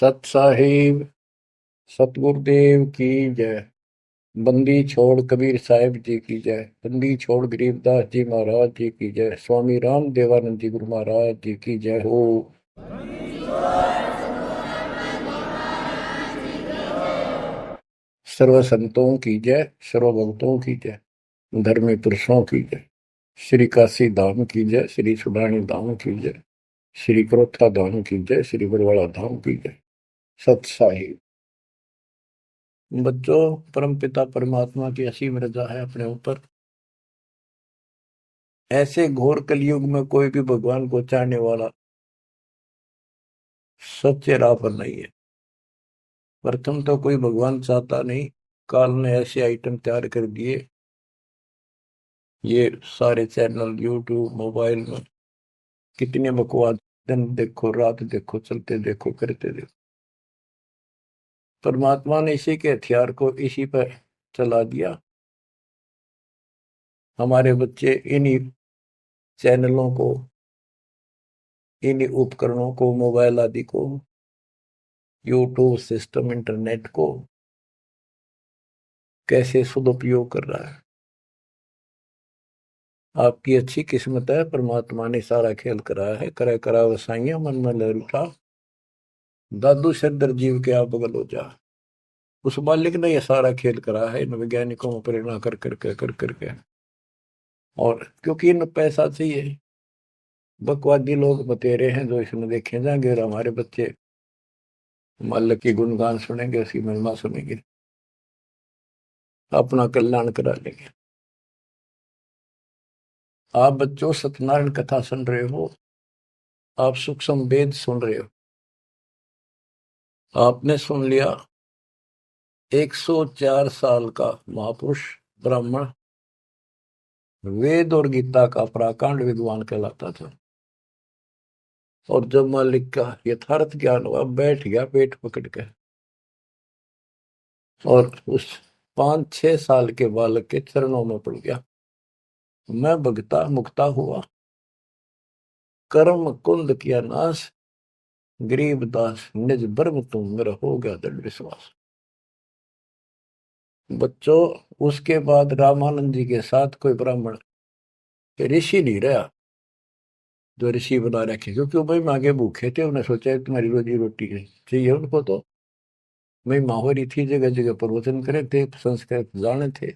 सत साहिब सतगुरुदेव की जय। बंदी छोड़ कबीर साहिब जी की जय। बंदी छोड़ गरीबदास जी महाराज जी की जय। स्वामी राम देवानंद जी गुरु महाराज जी की जय हो। सर्व संतों की जय, सर्व भक्तों की जय, धर्मी पुरुषों की जय। श्री काशी धाम की जय, श्री सुडानी धाम की जय, श्री क्रोथा धाम की जय, श्री बरवाड़ा धाम की जय। सत साहिब। बच्चों, परमपिता परमात्मा की असीम रजा है अपने ऊपर। ऐसे घोर कलयुग में कोई भी भगवान को चाहने वाला सच्चे राह पर नहीं है। प्रथम तो कोई भगवान चाहता नहीं। काल ने ऐसे आइटम तैयार कर दिए, ये सारे चैनल यूट्यूब मोबाइल में कितने बकवास, दिन देखो रात देखो, चलते देखो करते देखो। परमात्मा ने इसी के हथियार को इसी पर चला दिया। हमारे बच्चे इन्हीं चैनलों को, इन्हीं उपकरणों को, मोबाइल आदि को, यूट्यूब सिस्टम, इंटरनेट को कैसे सदुपयोग कर रहा है। आपकी अच्छी किस्मत है, परमात्मा ने सारा खेल कराया है। करे करा वसाइया मन में लहर उठा, दादू शरदर जीव के आप बगल हो जा। उस मालिक ने यह सारा खेल करा है इन वैज्ञानिकों में प्रेरणा कर करके कर करके। और क्योंकि इन पैसा चाहिए, बकवादी लोग बतेरे हैं जो इसमें देखे जाएंगे, और हमारे बच्चे मालिक की गुणगान सुनेंगे, उसकी महिमा सुनेंगे, अपना कल्याण करा लेंगे। आप बच्चों सत्यनारायण कथा सुन रहे हो, आप सूक्ष्म वेद सुन रहे हो। आपने सुन लिया 104 साल का महापुरुष ब्राह्मण वेद और गीता का प्राकांड विद्वान कहलाता था। और जब मालिक का यथार्थ ज्ञान हुआ, बैठ गया पेट पकड़ के, और उस 5-6 साल के बालक के चरणों में पड़ गया। मैं भगता मुक्ता हुआ, कर्म कुंद किया नाश, गरीब दास निज ब्रह्म तुम, मेरा हो गया दृढ़ विश्वास। बच्चों, उसके बाद रामानंद जी के साथ कोई ब्राह्मण ऋषि नहीं रहा जो ऋषि बना रखे, क्योंकि वो भाई मांगे भूखे थे। उन्हें सोचा तुम्हारी रोजी रोटी चाहिए उनको, तो भाई माहौरी थी, जगह जगह प्रवचन करे थे, संस्कृत जाने थे।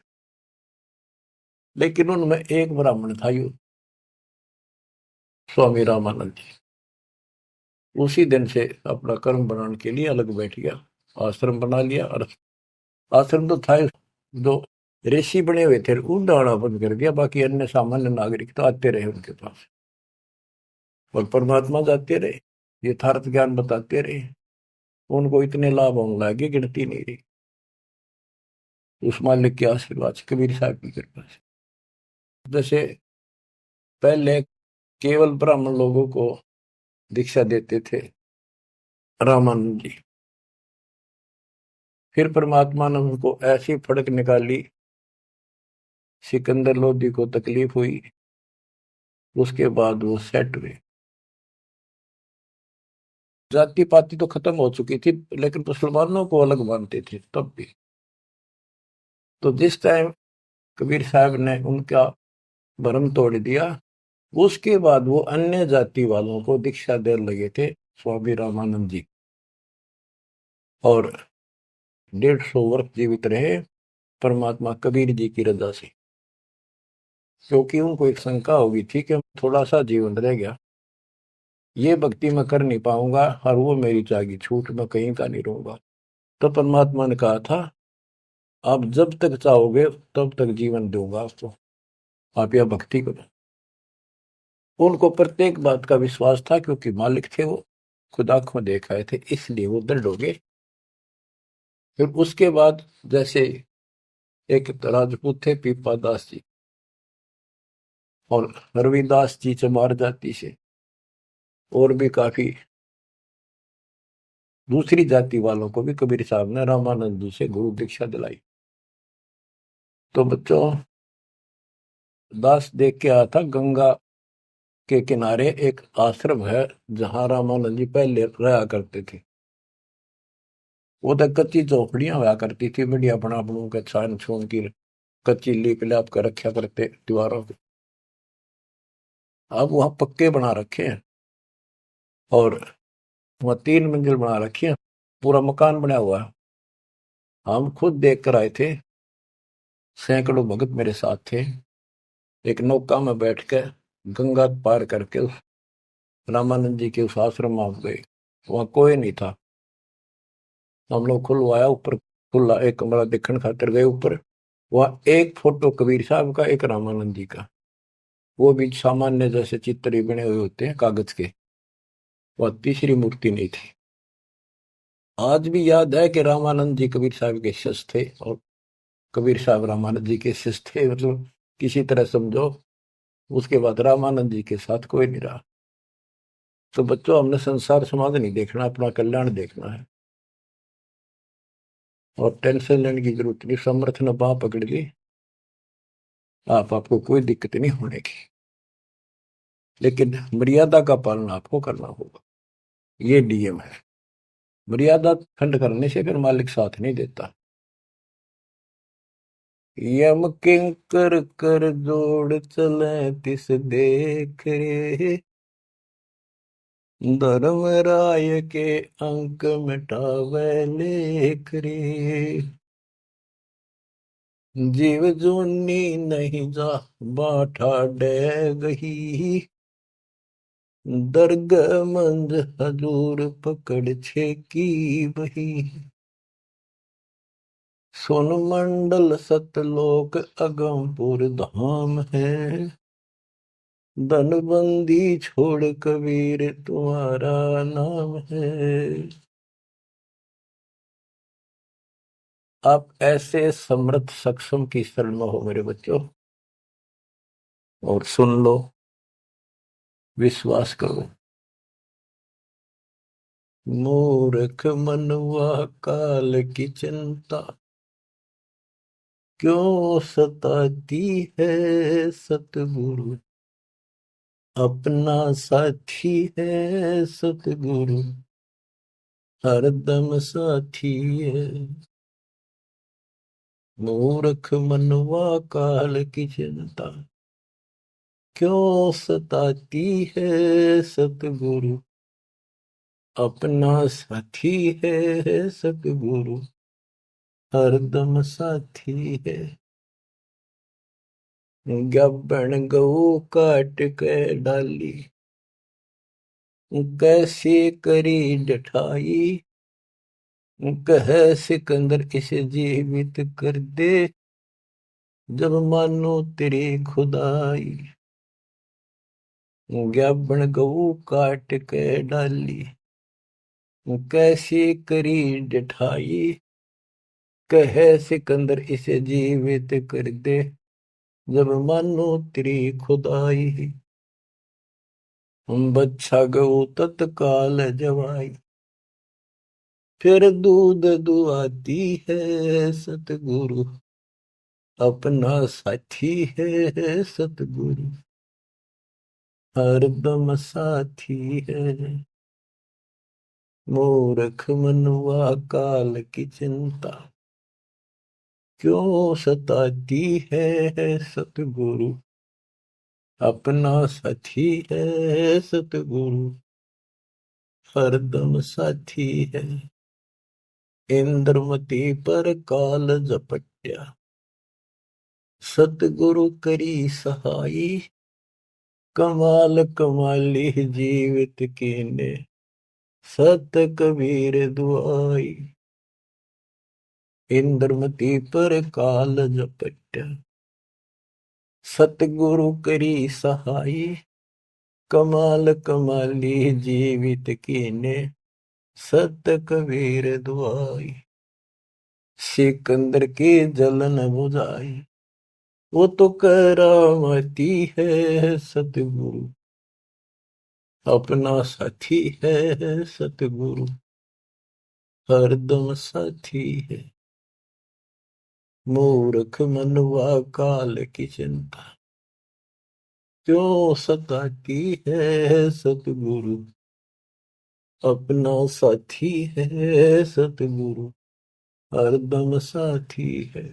लेकिन उनमें एक ब्राह्मण था, यू स्वामी रामानंद जी। उसी दिन से अपना कर्म बनाने के लिए अलग बैठ गया, आश्रम बना लिया। और आश्रम तो था जो ऋषि बने हुए थे, उनका आना बंद कर दिया। बाकी अन्य सामान्य नागरिक तो आते रहे उनके पास, और परमात्मा जाते रहे, यथार्थ ज्ञान बताते रहे। उनको इतने लाभ होने लगे, गिनती नहीं रही। उस मालिक के आशीर्वाद से, कबीर साहब की कृपा से। जैसे पहले केवल ब्राह्मण लोगों को दीक्षा देते थे रामानंद जी, फिर परमात्मा ने उनको ऐसी फड़क निकाली, सिकंदर लोधी को तकलीफ हुई, उसके बाद वो सेट हुए। जाति पाति तो खत्म हो चुकी थी, लेकिन मुसलमानों को अलग मानते थे तब भी। तो जिस टाइम कबीर साहब ने उनका भरम तोड़ दिया, उसके बाद वो अन्य जाति वालों को दीक्षा देने लगे थे स्वामी रामानंद जी। और 150 वर्ष जीवित रहे परमात्मा कबीर जी की रजा से, क्योंकि उनको एक शंका हो गई थी कि थोड़ा सा जीवन रह गया, ये भक्ति मैं कर नहीं पाऊंगा, और वो मेरी जागी छूट, मैं कहीं का नहीं रहूंगा। तो परमात्मा ने कहा था, आप जब तक चाहोगे तब तक जीवन दूंगा आपको, आप यह भक्ति करो। उनको प्रत्येक बात का विश्वास था, क्योंकि मालिक थे वो, खुद आंखों देख आए थे, इसलिए वो दृढ़ हो गए। फिर उसके बाद जैसे एक राजपूत थे पीपा दास जी, और रविदास जी चमार जाति से, और भी काफी दूसरी जाति वालों को भी कबीर साहब ने रामानंद जी से गुरु दीक्षा दिलाई। तो बच्चों, दास देख के आया था, गंगा के किनारे एक आश्रम है जहां रामानंद जी पहले रहा करते थे। वो तो कच्ची झोपड़ियां हुआ करती थी, बढ़िया बना बनू के छान छून की कच्ची लीप लाप कर रखा करते दीवारों पे। अब वहां पक्के बना रखे हैं, और वहां 3 मंजिल बना रखी है, पूरा मकान बना हुआ है। हम खुद देख कर आए थे, सैकड़ों भगत मेरे साथ थे। एक नौका में बैठ के गंगा पार करके उस रामानंद जी के उस आश्रम में गए। वहां कोई नहीं था। हम लोग खुलवाया ऊपर, खुला एक कमरा देखने खातिर गए ऊपर। वहां एक फोटो कबीर साहब का, एक रामानंद जी का, वो भी सामान्य जैसे चित्र ही बने हुए होते हैं कागज के। वह तीसरी मूर्ति नहीं थी। आज भी याद है कि रामानंद जी कबीर साहब के शिष्य थे, और कबीर साहब रामानंद जी के शिष्य थे, मतलब किसी तरह समझो। उसके बाद रामानंद जी के साथ कोई नहीं रहा। तो बच्चों, हमने संसार समाज नहीं देखना, अपना कल्याण देखना है। और टेंशन लेने की जरूरत नहीं। समर्थ ने बाह पकड़ ली, आपको कोई दिक्कत नहीं होने की। लेकिन मर्यादा का पालन आपको करना होगा, ये नियम है। मर्यादा खंड करने से फिर मालिक साथ नहीं देता। यम किंकर कर जोड़ चले तिस देख रे, धर्म राय के अंक मिटावे लेख रे। जीव जूनी नहीं जा बाठा डे गही, दर्ग मंज हजूर पकड़ छे की बही। सोन मंडल सतलोक अगमपुर धाम है, धनबंदी छोड़ कबीर तुम्हारा नाम है। आप ऐसे समर्थ सक्षम की शरण में हो मेरे बच्चों, और सुन लो, विश्वास करो। मूर्ख मनुआ काल की चिंता, क्यों सताती है सतगुरु, अपना साथी है सतगुरु, हरदम साथी है। मूर्ख मनुआ काल की चिंता, क्यों सताती है सतगुरु, अपना साथी है सतगुरु, हरदम साथी है। गब्बन गऊ काट के डाली, कैसे करी डठाई, कह सिकंदर इसे जीवित कर दे, जब मानो तेरी खुदाई। गब्बन गऊ काट के डाली, कैसे करी डठाई, कह सिकंदर इसे जीवित कर दे, जब मानो तेरी खुदाई। बच्चा गऊ तत्काल जवाई, फिर दूध दुआती है सतगुरु, अपना साथी है सतगुरु, हरदम साथी है। मूर्ख मनुआ काल की चिंता, क्यों सताती है सतगुरु, अपना साथी है सतगुरु, हरदम साथी है। इंद्रमती पर काल झपट्या, सतगुरु करी सहाई, कमाल कमाली जीवित कीने, सत कबीर दुआई। इंद्रमती पर काल झपट्या, सतगुरु करी सहाई, कमाल कमाली जीवित कीने, सत कबीर दुआई। सिकंदर की जलन बुझाई, वो तो करामती है सतगुरु, अपना साथी है सतगुरु, हरदम साथी है। मूर्ख मनुआ काल की चिंता, क्यों सताती है सतगुरु, अपना साथी है सतगुरु, हरदम साथी है।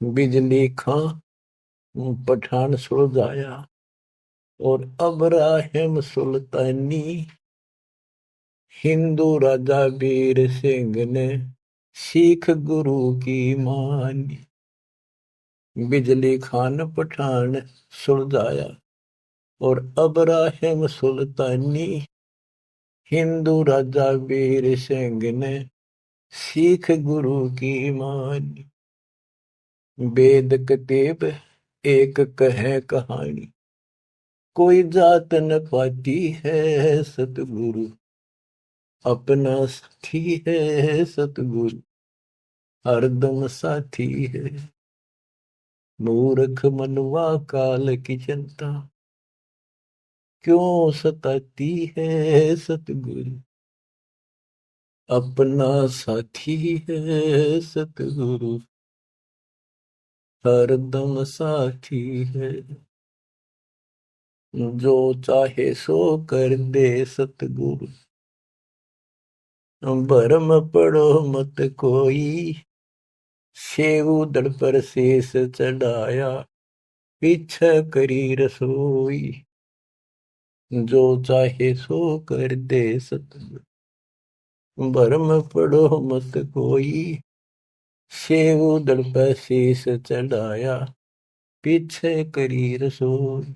बिजली खां पठान सुलझाया और अब्राहिम सुल्तानी, हिंदू राजा वीर सिंह ने सिख गुरु की मानी। बिजली खान पठान सुलझाया और अब्राहिम सुल्तानी, हिंदू राजा वीर सिंह ने सिख गुरु की मानी। वेद कतेब एक कहे कहानी, कोई जात न पाती है सतगुरु, अपना साथी है सतगुरु, हरदम साथी है। मूर्ख मनुआ काल की चिंता, क्यों सताती है सतगुरु, अपना साथी है सतगुरु, हरदम साथी है। जो चाहे सो कर दे सतगुरु, भरम पड़ो मत कोई, सेव दड़ पर शेष चढ़ाया, पीछे करी रसोई। जो चाहे सो कर दे सतगुरु, भरम पड़ो मत कोई, सेव दड़ पर शेष चढ़ाया, पीछे करी रसोई।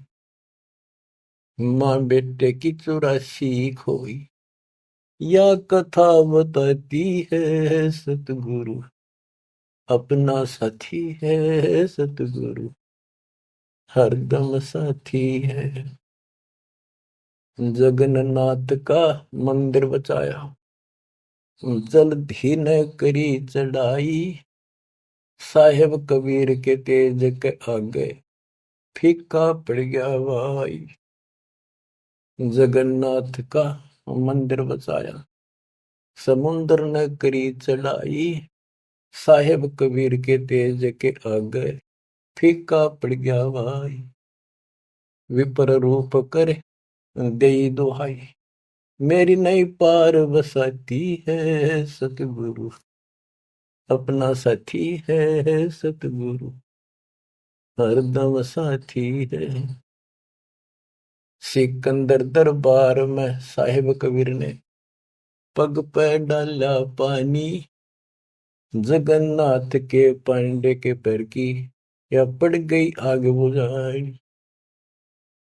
माँ बेटे की चौरासी खोई, या कथा बताती है सतगुरु, अपना साथी है सतगुरु, हरदम साथी है। जगन्नाथ का मंदिर बचाया, जल्दी न करी चढ़ाई, साहेब कबीर के तेज के आगे फीका पड़ गया भाई। जगन्नाथ का मंदिर बचाया, समुद्र न करी चढ़ाई, साहेब कबीर के तेज के आगे फीका पड़ गया भाई। विपर रूप कर दई दुहाई, मेरी नई पार बसाती है सतगुरु, अपना साथी है सतगुरु, हरदम साथी है। सिकंदर दरबार में साहिब कबीर ने पग पे डाला पानी, जगन्नाथ के पांडे के पैर की या पड़ गई आग बुझाई।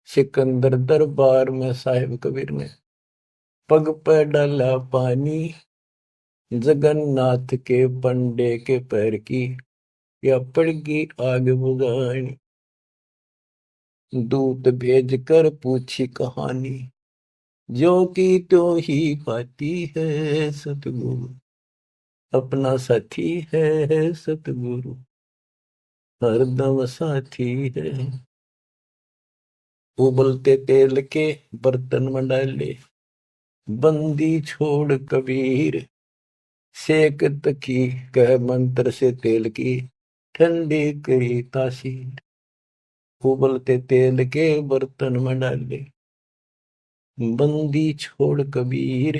सिकंदर दरबार में साहिब कबीर ने पग पे डाला पानी, जगन्नाथ के पंडे के पैर की या पड़ गई आग बुझाई। दूत भेज कर पूछी कहानी, जो की तो ही पाती है सतगुरु, अपना साथी है सतगुरु, हरदम साथी है। उबलते तेल के बर्तन में डाले, बंदी छोड़ कबीर, सेक तकी कह मंत्र से तेल की, ठंडी करी तासीर। उबलते तेल के बर्तन में डाले, बंदी छोड़ कबीर,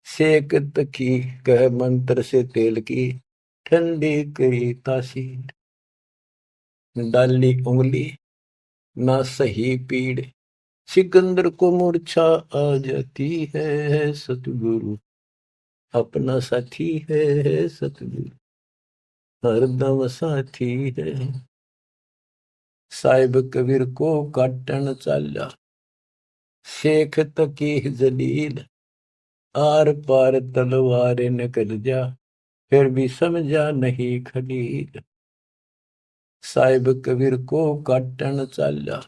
सेक तकी कह मंत्र से तेल की, ठंडी करी तासीर। डाली उंगली ना सही पीड़, सिकंदर को मूर्छा आ जाती है सतगुरु, अपना साथी है सतगुरु, हरदम साथी है। साहिब कबीर को काटन चाला, शेख तकी जलील, आर पार तलवार निकल जा, फिर भी समझा नहीं खलील। साहिब कबीर को काटन चाला,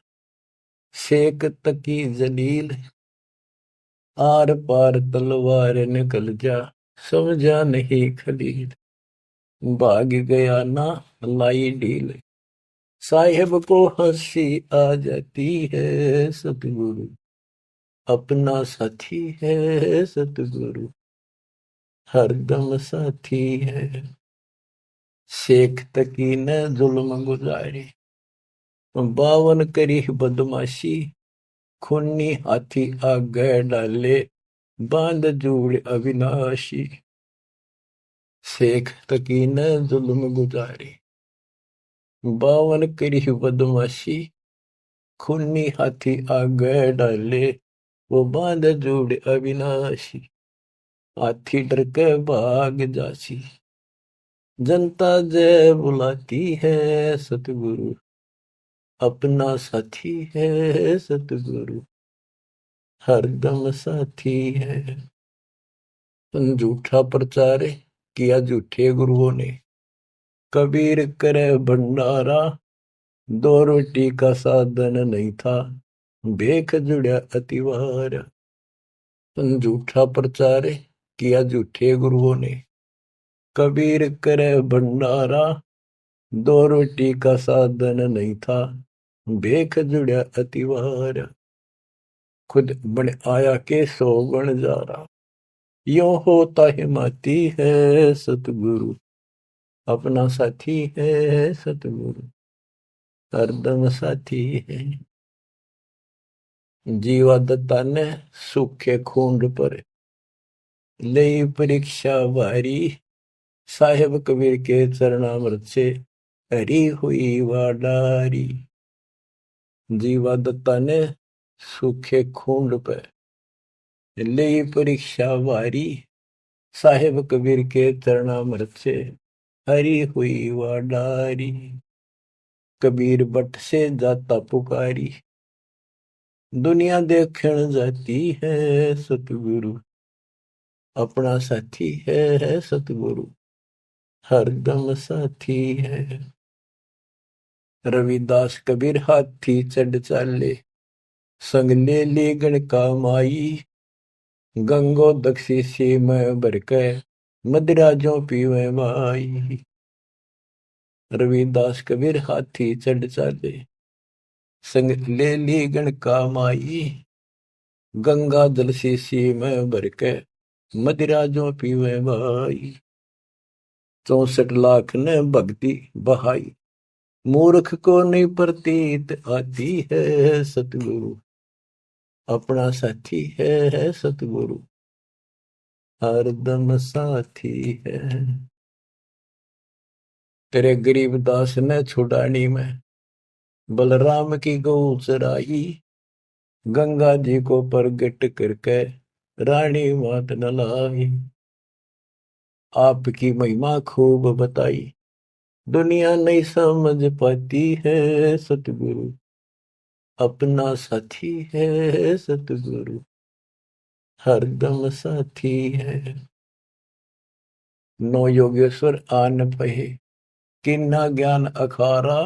शेख तकी जलील, आर पार तलवार निकल जा, समझा नहीं खलील। भाग गया ना लाई ढील, साहिब को हंसी आ जाती है सतगुरु, अपना साथी है सतगुरु, हरदम साथी है। शेख तकी ने जुल्म गुजारे, 52 करी बदमाशी, खूनी हाथी आगे डाले, बांध जोड़ अविनाशी। शेख तकी न जुल्म गुजारे, 52 करी बदमाशी, खूनी हाथी आगे डाले, वो बांध जोड़ अविनाशी, हाथी डर के भाग जासी, जनता जय बुलाती है, सतगुरु अपना साथी है, सतगुरु हरदम साथी है। झूठा प्रचार किया झूठे गुरुओं ने, कबीर करे भंडारा, दो रोटी का साधन नहीं था, भेख जुड़ा अतिवार। झूठा प्रचार किया झूठे गुरुओं ने, कबीर करे भंडारा, दो रोटी का साधन नहीं था, भेख जुड़ा अतिवार। खुद बन आया के सो बन जा रहा, यो होता हिमाती है, सतगुरु अपना साथी है, सतगुरु हरदम साथी है। जीवा दत्ता ने सूखे खूंड पर ले परीक्षा भारी, साहेब कबीर के चरणामृत से हरी हुई वाडारी। जीवा दत्ता ने सूखे खूंड पर ले परीक्षा भारी, साहेब कबीर के चरणामृत से हरी हुई वाडारी। कबीर बट से जाता पुकारी, दुनिया देखण जाती है, सतगुरु अपना साथी है, सतगुरु हरदम साथी है। रविदास कबीर हाथी चढ़ चाले, संग ले ली गण का माई, गंगो दक्षी सी में भर के मदिरा जो पीवे माई। रविदास कबीर हाथी चढ़ चाले, संग ले ली गण का माई, गंगा जल सी में भर के मदिरा जो पीवे माई। 64 लाख ने भक्ति बहाई, मूर्ख को नहीं प्रतीत आती है, सतगुरु अपना साथी है, सतगुरु हरदम साथी है। तेरे गरीब दास ने छुड़ानी में बलराम की गौ चराई, गंगा जी को प्रगट करके रानी मात न लाई। आपकी महिमा खूब बताई, दुनिया नहीं समझ पाती है, सतगुरु अपना साथी है, सतगुरु हरदम साथी है। नो योगेश्वर आन पहे, किन्ना ज्ञान अखारा,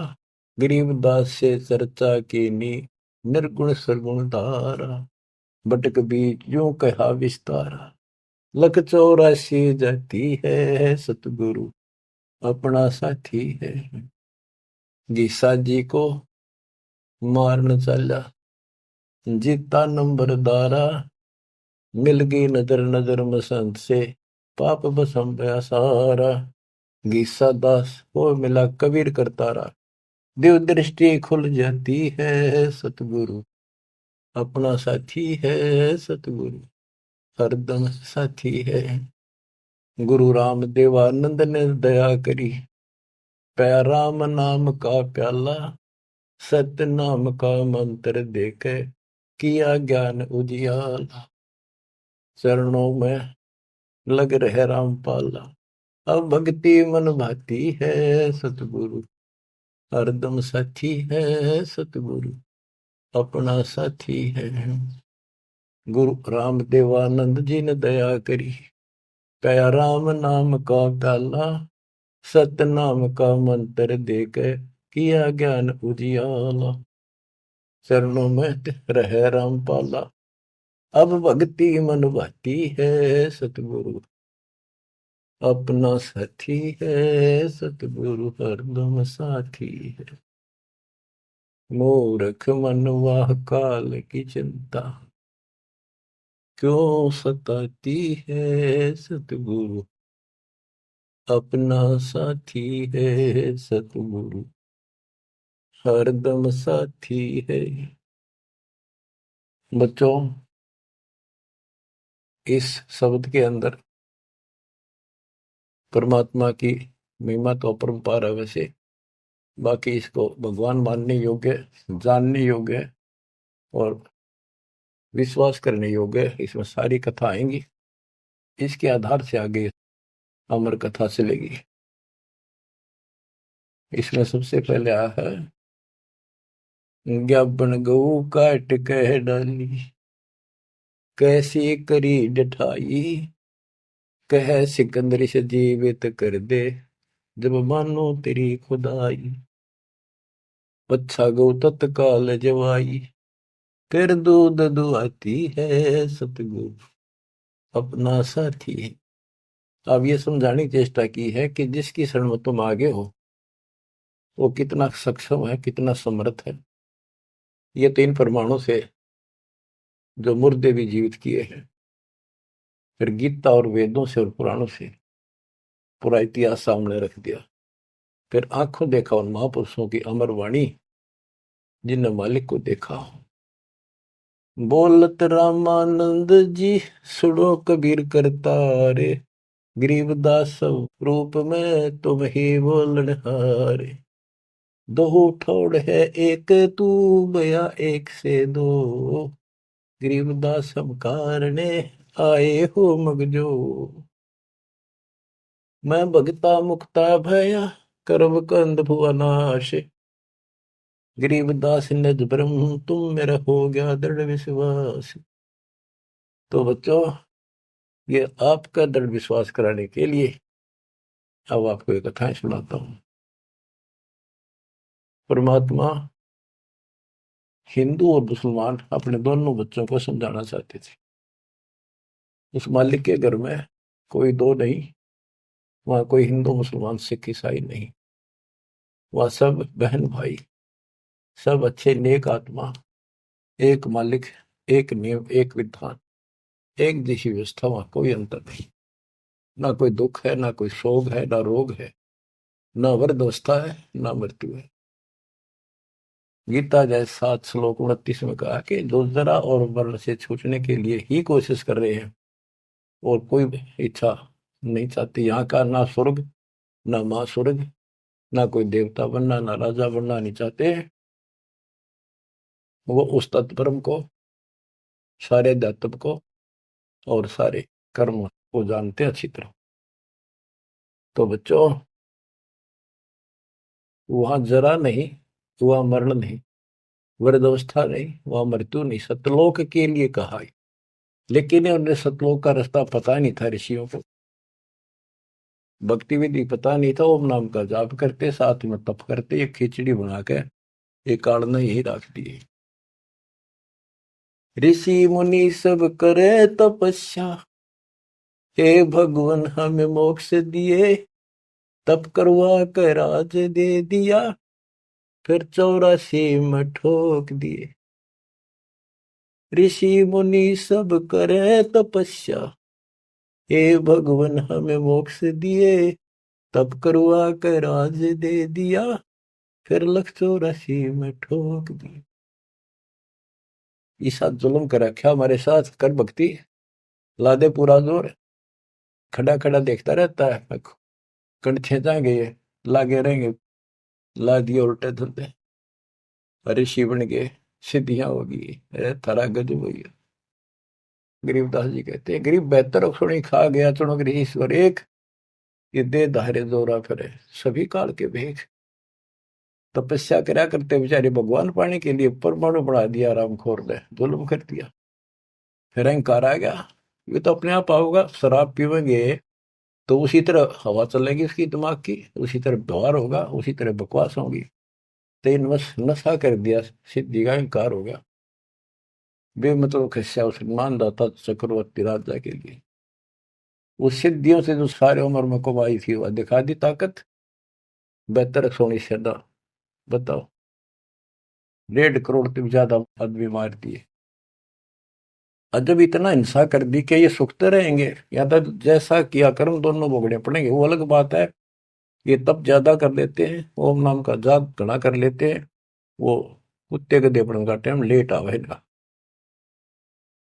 गरीबदास से चर्चा कीनी, निर्गुण सरगुण धारा। बटक बीच यूं कहा विस्तारा, लख 84 जाती है, सतगुरु अपना साथी है। गीसा जी को मारन चला, जीता नंबर दारा, मिल गई नजर नजर मसंत से, पाप बसम गया सारा। गीसा दास को मिला कबीर करतारा, दिव दृष्टि खुल जाती है, सतगुरु अपना साथी है, सतगुरु हरदम साथी है। गुरु राम देवानंद ने दया करी, पया राम नाम का प्याला, सत्य नाम का मंत्र देके किया ज्ञान उजियाला। चरणों में लग रहे रामपाला, अब भक्ति मन भाती है, सतगुरु हरदम साथी है, सतगुरु अपना साथी है। गुरु राम देवानंद जी ने दया करी, कया राम नाम का प्याला, सत्य नाम का मंत्र देके किया ज्ञान उजियाला। चरणों में रहे रामपाला, अब भक्ति मन भाती है, सतगुरु अपना साथी है, सतगुरु हरदम साथी है। मूर्ख मनवा काल की चिंता, क्यों सताती है, सतगुरु अपना साथी है, सतगुरु हरदम साथी है। बच्चों, इस शब्द के अंदर परमात्मा की महिमा तो अपरंपार है वैसे, बाकी इसको भगवान मानने योग्य, जानने योग्य और विश्वास करने योग्य, इसमें सारी कथा आएंगी। इसके आधार से आगे अमर कथा चलेगी। इसमें सबसे पहले आया है, ज्ञापन गऊ काट कह डाली, कैसी करी डठाई, कह सिकंदर से जीवित कर दे, जब मानो तेरी खुदाई। पच्छा गौ तत्काल जवाई, कर दूध दुआती है, सतगुरु अपना साथी है। अब ये समझाने की चेष्टा की है कि जिसकी शरण में तुम आगे हो वो कितना सक्षम है, कितना समर्थ है। ये 3 परमाणु से जो मुर्दे भी जीवित किए हैं, फिर गीता और वेदों से और पुराणों से पूरा इतिहास सामने रख दिया। फिर आंखों देखा उन महापुरुषों की अमर वाणी जिनने मालिक को देखा। बोलत रामानंद जी, सुनो कबीर करतारे, गरीबदास रूप में तुम ही बोलनहारे। दो ठोड़ है एक तू, बया एक से दो, गरीबदास हम कारणे आए हो मगजो। मैं भगता मुक्ता भया, कर्म कंद भुवनाश, गरीबदास निज ब्रह्म तुम मेरा हो गया दृढ़ विश्वास। तो बच्चों, ये आपका दृढ़ विश्वास कराने के लिए अब आपको एक कथाएं सुनाता हूं। परमात्मा हिंदू और मुसलमान अपने दोनों बच्चों को समझाना चाहते थे। उस मालिक के घर में कोई दो नहीं, वहां कोई हिंदू मुसलमान सिख ईसाई नहीं, वह सब बहन भाई, सब अच्छे नेक आत्मा, एक मालिक, एक नियम, एक विधान, एक जैसी व्यवस्था, वहां कोई अंतर नहीं। ना कोई दुख है, ना कोई शोक है, ना रोग है, ना वृद्धावस्था है, ना मृत्यु है। गीता जय 7 श्लोक 29 में कहा कि जो जरा और वर्ण से छूटने के लिए ही कोशिश कर रहे हैं और कोई इच्छा नहीं चाहती, यहाँ का ना स्वर्ग, ना मां स्वर्ग, ना कोई देवता बनना, ना राजा बनना नहीं चाहते, वो उस तत्परम को, सारे दातव को और सारे कर्म को जानते अच्छी तरह। तो बच्चों, वहां जरा नहीं, वहां मरण नहीं, वृद्धावस्था नहीं, वहां मृत्यु नहीं, सतलोक के लिए कहा है। लेकिन उन्हें सतलोक का रास्ता पता नहीं था ऋषियों को, भक्ति विधि पता नहीं था। ओम नाम का जाप करते, साथ में तप करते, एक खिचड़ी बना के एक काढ़ना यही रख दिए। ऋषि मुनि सब करे तपस्या, हे भगवान हमें मोक्ष दिए, तप करवा कर राज दे दिया, फिर 84 में ठोक दिए। ऋषि मुनि सब करे तपस्या, हे भगवान हमें मोक्ष दिए, तप करवा कर राज दे दिया, फिर 184 में ठोक दिए। ईसा जुल्म कर रखा हमारे साथ, कर भक्ति, ला दे पूरा जोर। खड़ा खड़ा देखता रहता है, कंठे जाएंगे, लागे रहेंगे, ला दिए उल्टे धंधे, ऋषि बन गए, सिद्धियां होगी, अरे थारा गजब हो गया। गरीबदास जी कहते हैं, गरीब बेहतर सुनी खा गया चुनो गृह ईश्वर एक, ये दे धारे जोरा फिरे सभी काल के भेख। तपस्या करा करते बेचारे भगवान पाने के लिए परमाणु बढ़ा दिया, रामखोर ने जुल्म कर दिया। फिर अहंकार आ गया, ये तो अपने आप आओगा। शराब पीवेंगे तो उसी तरह हवा चलेगी उसकी दिमाग की, उसी तरह व्यवहार होगा, उसी तरह बकवास होगी। तेन बस नशा कर दिया, सिद्धि का अहंकार हो गया। बेमतलब खस्या उस मानदाता चक्रवर्ती राजा के लिए, उस सिद्धियों से जो सारे उम्र में कमाई थी वह दिखा दी ताकत। बेहतर सोनी सदा, बताओ, 1.5 करोड़ से ज्यादा आदमी मार दिए। और जब इतना हिंसा कर दी कि ये सुखते रहेंगे या तो जैसा किया कर्म दोनों भोगने पड़ेंगे, वो अलग बात है। ये तब ज्यादा कर लेते हैं, ओम नाम का जाप घना कर लेते हैं, वो कुत्ते के देपड़न का टाइम लेट आवेगा।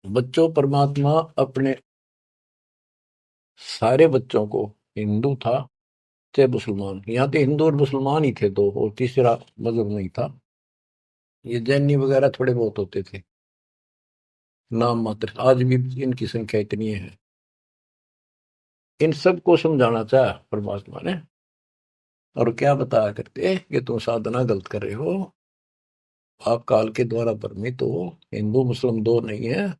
बच्चों, परमात्मा अपने सारे बच्चों को हिंदू था चाहे मुसलमान, यहाँ तो हिंदू और मुसलमान ही थे दो, और तीसरा मजहब नहीं था। ये जैनी वगैरह थोड़े बहुत होते थे, नाम मात्र। आज भी इनकी संख्या इतनी है। इन सबको समझाना चाहा परमात्मा ने, और क्या बताया करते कि तुम साधना गलत कर रहे हो, आप काल के द्वारा भ्रमित हो। हिंदू मुस्लिम दो नहीं है,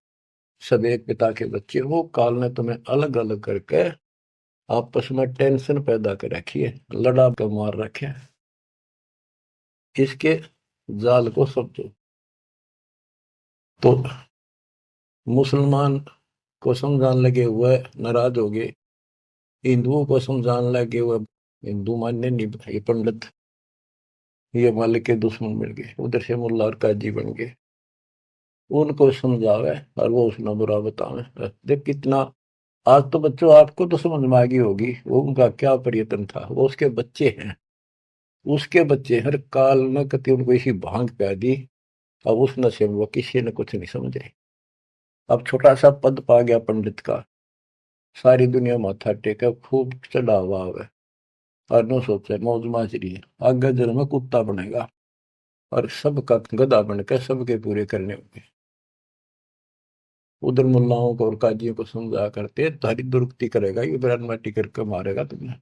सब एक पिता के बच्चे हो। काल ने तुम्हें अलग अलग करके आपस में टेंशन पैदा कर रखी है, लड़ा के मार रखे है। इसके जाल को समझो। तो मुसलमान को समझाने लगे हुए नाराज हो गए, हिंदुओं को समझाने लगे हुए हिंदू मानने नहीं, ये पंडित, ये मालिक के दुश्मन मिल गए। उधर से मुल्ला और काजी बन गए, उनको समझावे और वो उसने बुरा बतावे। देख कितना। आज तो बच्चों आपको तो समझ में आ गई होगी वो उनका क्या प्रयत्न था। वो उसके बच्चे हैं, उसके बच्चे हर काल में कति उनको इसी भांग पिला दी। अब उस नशे में वो किसी ने कुछ नहीं समझे। अब छोटा सा पद पा गया पंडित का, सारी दुनिया माथा टेका, खूब चढ़ा हुआ है, और न सोचे मौज माजरी है, आगे जन्म में कुत्ता बनेगा और सबका गधा बनकर सबके पूरे करने होंगे। उधर मुल्लाओं को और काजियों को समझा करते तारी दुरुक्ति करेगा, ये बयान माटी करके मारेगा तुम्हें।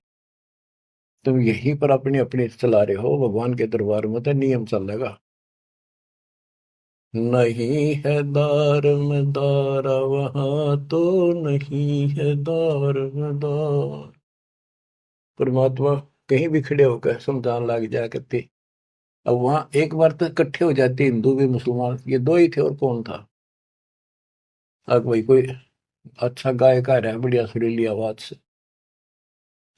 तुम यहीं पर अपनी अपनी चला रहे हो, भगवान के दरबार में तो नियम चलेगा। नहीं है दार में दारा वहां तो नहीं है दार में दार। परमात्मा कहीं भी खड़े होकर समझान लग जाया करते। अब वहां एक बार तो इकट्ठे हो जाते हिंदू भी मुसलमान, ये दो ही थे और कौन था। अब भाई कोई अच्छा गायक आ रहा है बढ़िया सुरीली आवाज से,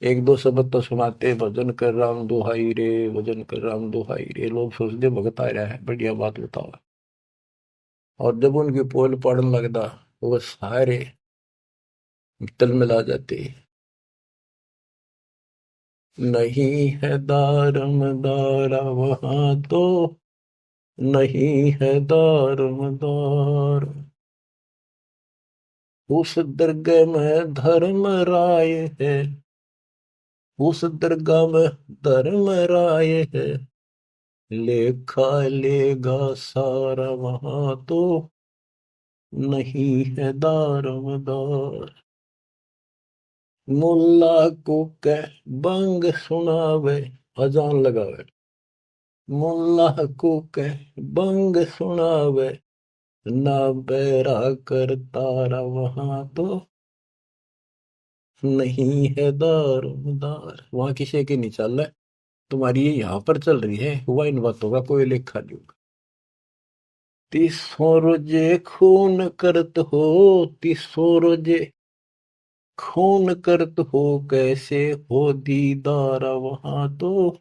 एक दो शब्द तो सुनाते, भजन कर राम दुहाई रे, भजन कर राम दुहाई रे, लोग सोचते भगत आ रहा है, बढ़िया बात बताओ। और जब उनकी पोल पड़न लगता, वो सारे तल मिला जाते। नहीं है दारम दारा वहां तो नहीं है दारम दार। उस दरगाह में धर्म राय है, उस दरगाह में धर्म राय है, लेखा लेगा सारा वहां तो नहीं है दारमदार। मुल्ला को कह बंग सुनावे, अजान लगावे, मुल्ला को कह बंग सुनावे, ना बैरा कर तारा वहां तो नहीं है दारमदार। वहां किसी की नहीं चल रहा है, तुम्हारी ये यहाँ पर चल रही है, हुआ इन बातों का कोई लेखा नहीं होगा। तीसों रोजे खून करत हो, तीसों रोजे खून करत हो, कैसे हो दीदार वहां तो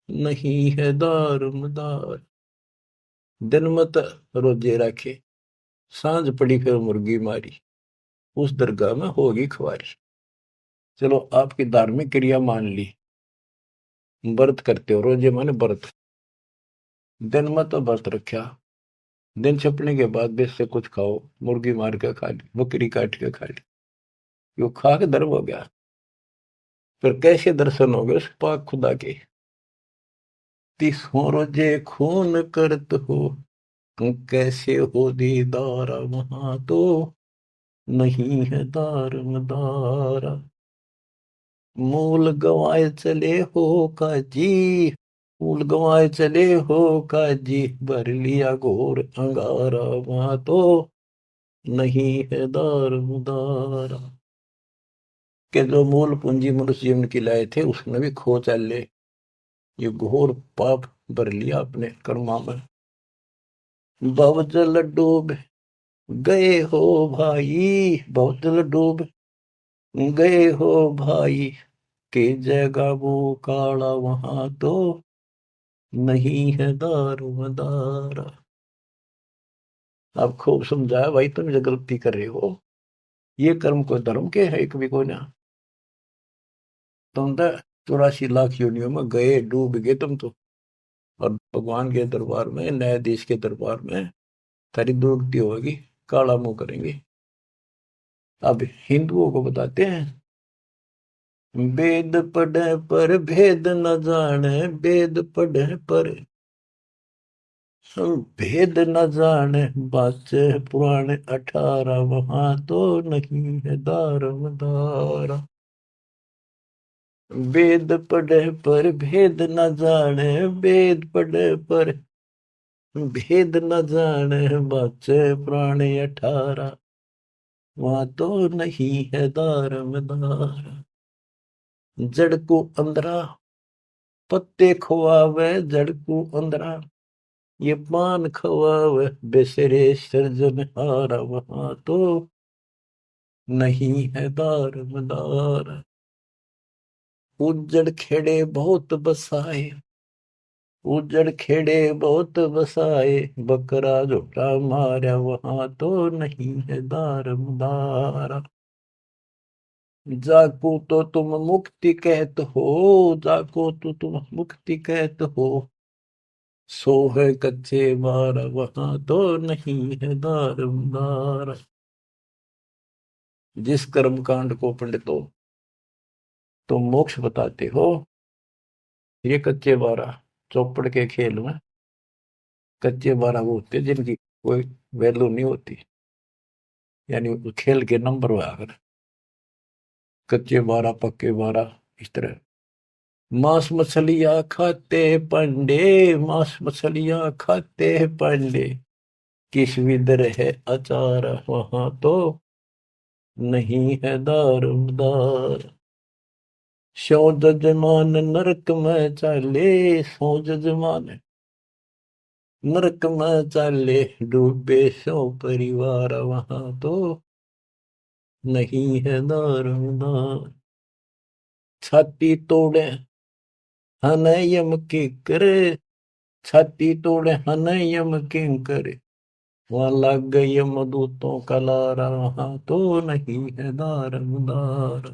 नहीं है दारमदार। दिन मत रोजे रखे, सांझ पड़ी फिर मुर्गी मारी, उस दरगाह में होगी खुआरी। चलो आपकी धार्मिक क्रिया मान ली, व्रत करते हो, रोजे माने व्रत, दिन मत व्रत रखा, दिन छपने के बाद बेच से कुछ खाओ, मुर्गी मार के खा ली, बकरी काट के खा ली, यो खा के धर्म हो गया। फिर कैसे दर्शन हो गए उस पाक खुदा के। तीसों रोजे खून करत हो, कैसे हो दीदार वहां तो नहीं है दारमदार। मूल गवाए चले हो काजी, मूल गवाए चले हो काजी, भर लिया घोर अंगारा वहां तो नहीं है दारमदार। के जो मूल पूंजी मनुष्य जीवन की लाए थे उसने भी खो चले, ये घोर पाप भर लिया अपने कर्मा में। भवजल डूब गए हो भाई, भवजल डूब गए हो भाई, के जगह वो काला वहां तो नहीं है दारोमदार। आप खूब समझाया भाई, तुम जो गलती कर रहे हो, ये कर्म को धर्म के है एक भी कोई ना। तुम तो 84 लाख योनियों में गए, डूब गए तुम तो, और भगवान के दरबार में, न्यायाधीश के दरबार में तारी दुर्गति होगी, काला मुंह करेंगे। अब हिंदुओं को बताते हैं वेद पढ़े पर भेद न जाने, वेद पढ़े पर भेद न जाने, बाचे पुराने 18 वहां तो नहीं है दारमदारा। वेद पढ़े पर भेद न जाने, वेद पढ़े पर भेद न जाने, बाचे पुराने 18 वहां तो नहीं है दारमदारा। जड़ को अंदरा पत्ते खुआवे, जड़ को अंदरा ये पान खवावे, बेसरे सृजनहारा वहां तो नहीं है दारमदारा। उजड़ खेड़े बहुत बसाए, उजड़ खेड़े बहुत बसाए, बकरा झोटा मारा वहां तो नहीं है दारमदारा। जाको तो तुम मुक्ति कहत हो, जाको तो तुम मुक्ति कहत हो, सो है कच्चे बार वहां तो नहीं है दारमदारा। जिस कर्म कांड को पंडितों तुम मोक्ष बताते हो, ये कच्चे बारह चौपड़ के खेल में कच्चे बारह वो होते हैं जिनकी कोई वैल्यू नहीं होती, यानी खेल के नंबर हुआ अगर कच्चे बारह पक्के बारह इस तरह। मांस मछलियां खाते पंडे, मांस मछलियां खाते पंडे, किस विदर है अचार वहां तो नहीं है दारमदार। सो जजमान नरक में चाले, सो जजमान नरक में चाले, डूबे सो परिवार वहां तो नहीं है दारमदार। छाती तोड़े हन यम के करे, छाती तोड़े हन यम के करे, वहां लग गई यमदूतों का लारा वहां तो नहीं है दारमदार।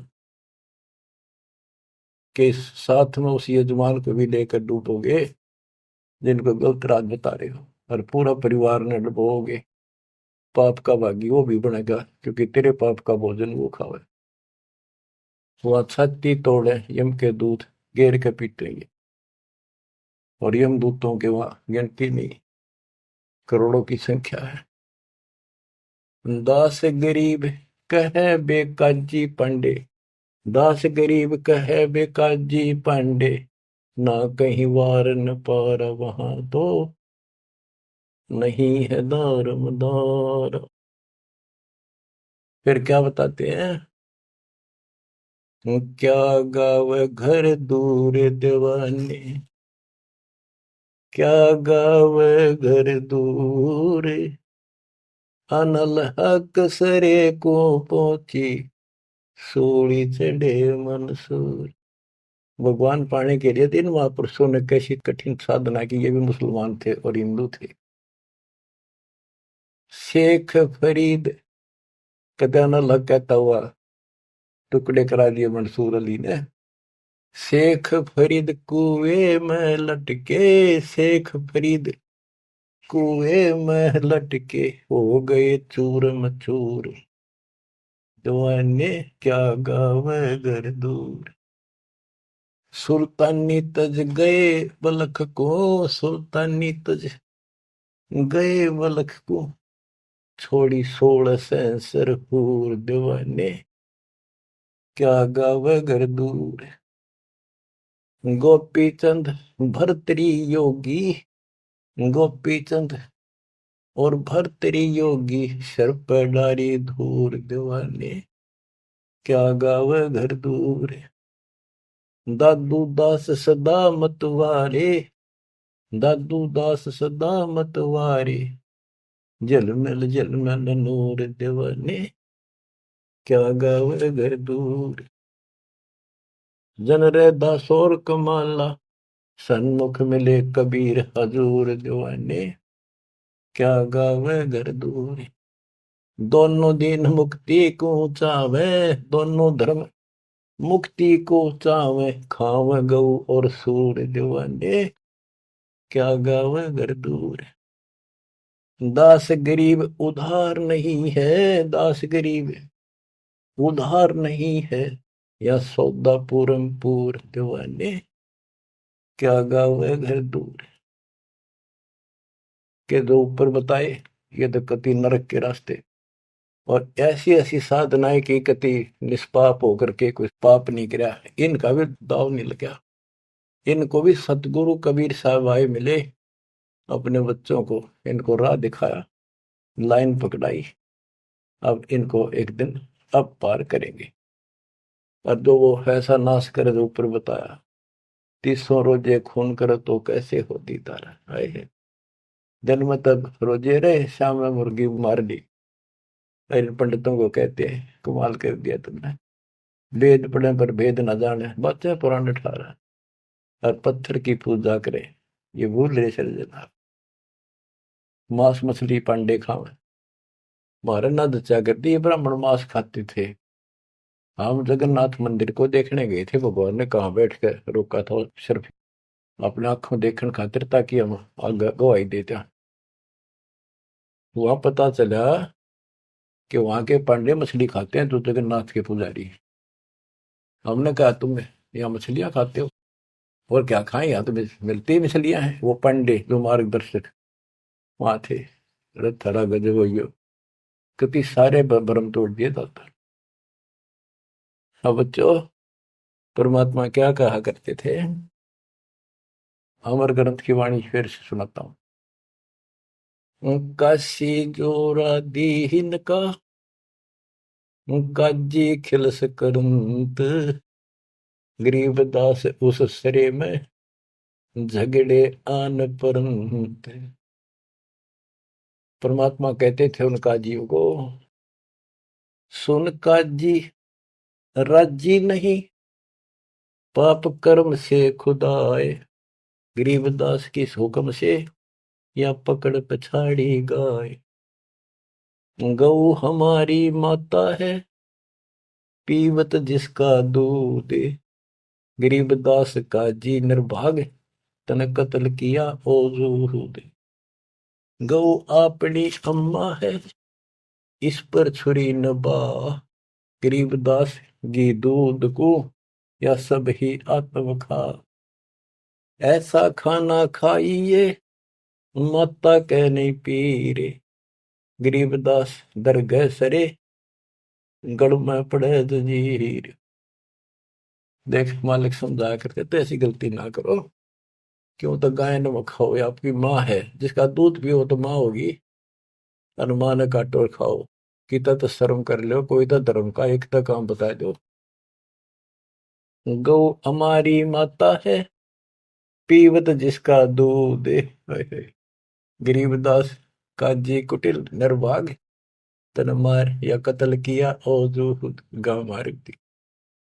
के साथ में उस यजमान को भी लेकर डूबोगे जिनको गलत रात बता रहे हो, और पूरा परिवार ने डुबोगे, पाप का भागी वो भी बनेगा क्योंकि तेरे पाप का भोजन वो खावे। वह छाती तोड़े यम के दूत घेर के पीटेंगे, और यम दूतों के वहां गिनती नहीं, करोड़ों की संख्या है। दास गरीब कहे बेकाजी पांडे, दास गरीब कहे बेकाजी पांडे, ना कहीं वार न पार वहां तो नहीं है दारमदार। फिर क्या बताते हैं, क्या गावे घर दूर दीवाने, क्या गावे घर दूर, अनल हक सरे को पहुंची, सूली चढ़े मंसूर। भगवान पाने के लिए तीन महापुरुषों ने कैसी कठिन साधना की, ये भी मुसलमान थे और हिंदू थे। शेख फरीद कदा न लग कहता हुआ टुकड़े करा दिए मंसूर अली ने। शेख फरीद कुएं में लटके, शेख फरीद कुएं में लटके, हो गए चूर मचूर, दीवाने क्या गावे घर दूर। सुल्तानी तज गए बलख को, सुल्तानी तज गए बलख को, छोड़ी 16 सेंसर हूर, दीवाने क्या गावे घर दूर। गोपी चंद भरतरी योगी, गोपी चंद और भरतरी योगी, सर पर डारी धूर, दीवाने क्या गावे घर दूर। दादू दास सदा मतवारे, दादू दास सदा मतवारे, जलमल नूर, दीवाने क्या गावे घर दूर। जन रे दासोर कमाला, सन्मुख मिले कबीर हजूर, दीवाने क्या गावे घर दूर। दोनों दिन मुक्ति को चावे, दोनों धर्म मुक्ति को चावे, खावे गऊ और सूर, दीवाने क्या गावे घर दूर। दास गरीब उधार नहीं है, दास गरीब उधार नहीं है, या सौदा पूरम पूर दीवाने, क्या गावे घर दूर। के जो ऊपर बताए ये तो कति नरक के रास्ते, और ऐसी ऐसी साधनाएं की कति निष्पाप होकर के कोई पाप नहीं किया, इनका भी दाव नहीं लगा। इनको भी सतगुरु कबीर साहब आए मिले, अपने बच्चों को इनको राह दिखाया, लाइन पकड़ाई, अब इनको एक दिन अब पार करेंगे। और जो वो ऐसा नाश करे जो ऊपर बताया, 300 रोजे खून करे तो कैसे होती तारा, है जन्म तब रोजे रहे, शाम में मुर्गी मार ली। इन पंडितों को कहते हैं कमाल कर दिया तुमने, वेद पढ़े पर भेद न जाने, बच्चे पुराने ठारा और पत्थर की पूजा करे, ये भूल रहे सर्जना। मांस मछली पांडे खावे, हमारे न दचा करती, ये ब्राह्मण मांस खाते थे। हम जगन्नाथ मंदिर को देखने गए थे, भगवान ने कहाँ बैठ कर रोका था, सिर्फ अपने आंखों देखने खातिर, ताकि हम आगे गवाही देते। वहां पता चला कि वहां के पांडे मछली खाते हैं, तो जगन्नाथ के पुजारी। हमने कहा तुम यहाँ मछलियां खाते हो, और क्या खाएं, यहाँ तो मिलती ही मछलियां हैं। वो पांडे जो मार्गदर्शक वहां थे, अरे थड़ा गजब हो गयो, क्योंकि सारे भ्रम तोड़ दिए जाता। अब बच्चों, परमात्मा क्या कहा करते थे, अमर ग्रंथ की वाणी फिर से सुनाता हूं। काशी जोरा दीन का, काजी खिलस करंत, गरीबदास उस सरे में, झगड़े आन परंत। परमात्मा कहते थे उन काजियों को, सुन काजी राजी नहीं, पाप कर्म से खुदाए, गरीबदास की हुक्म से या पकड़ पछाड़ी गाय। गौ हमारी माता है, पीवत जिसका दूध, गरीबदास का जी निर्भाग, तन कत्ल किया ओ जूद। गौ अपनी अम्मा है, इस पर छुरी न बा, गरीबदास जी दूध को या सब ही आत्म खा। ऐसा खाना खाइए, माता कह नहीं पीरे, गरीबदास दरगह सरे, गढ़ में पड़े जंजीर। देख मालिक समझाया करते तो ऐसी गलती ना करो, क्यों तो गाय न खाओ, या आपकी माँ है, जिसका दूध पियो तो माँ होगी, और माँ ने काटो और खाओ, किता तो शर्म कर लो, कोई तो धर्म का एक तो काम बता दो। गौ हमारी माता है, पीवत जिसका दूध, गरीबदास काजी कुटिल निर्भाग, तन मार या कत्ल किया और जो गांव मार दी।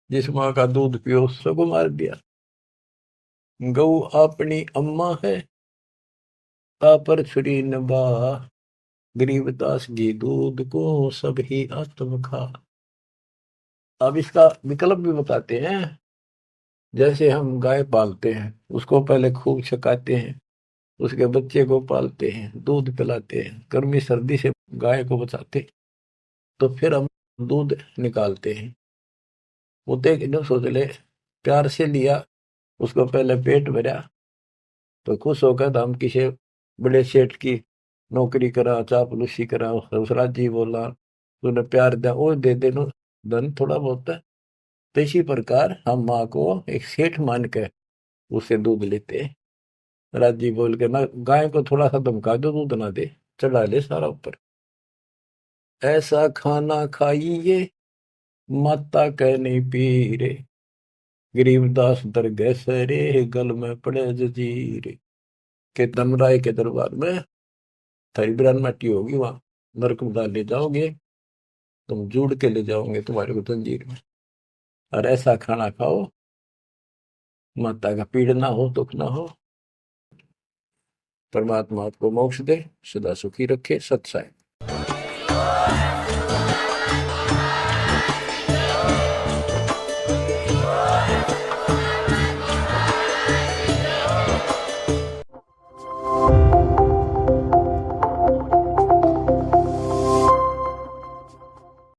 जिस माँ का दूध पियो उसको मार दिया। गौ अपनी अम्मा है, पर छुरी नबा, गरीबदास जी दूध को सब ही आत्म खा। अब इसका विकल्प भी बताते हैं। जैसे हम गाय पालते हैं, उसको पहले खूब छकाते हैं, उसके बच्चे को पालते हैं, दूध पिलाते हैं, गर्मी सर्दी से गाय को बचाते, तो फिर हम दूध निकालते हैं। वो देख न सोच ले, प्यार से लिया, उसको पहले पेट भरा, तो खुश होकर तो हम किसी बड़े सेठ की नौकरी करा, चापलूसी करा, उस राजी बोला, तूने प्यार दिया, वो दे दे नो धन थोड़ा बहुत है। तो इसी प्रकार हम माँ को एक सेठ मान के उससे दूध लेते हैं, राजी बोल के ना। गाय को थोड़ा सा धमका दो, दूध ना दे, चढ़ा ले सारा ऊपर। ऐसा खाना खाइए, माता कह नहीं पी रे, गरीबदास दरगह सरे, गल में पड़े जजीर। के धमराय के दरबार में थारी बिरान माटी होगी, वहां नरक में डाल ले जाओगे, तुम जुड़ के ले जाओगे तुम्हारे को जंजीर में। और ऐसा खाना खाओ, माता का पीड़ ना हो, दुख ना हो। परमात्मा आपको मोक्ष दे, सदा सुखी रखे। सत्साई।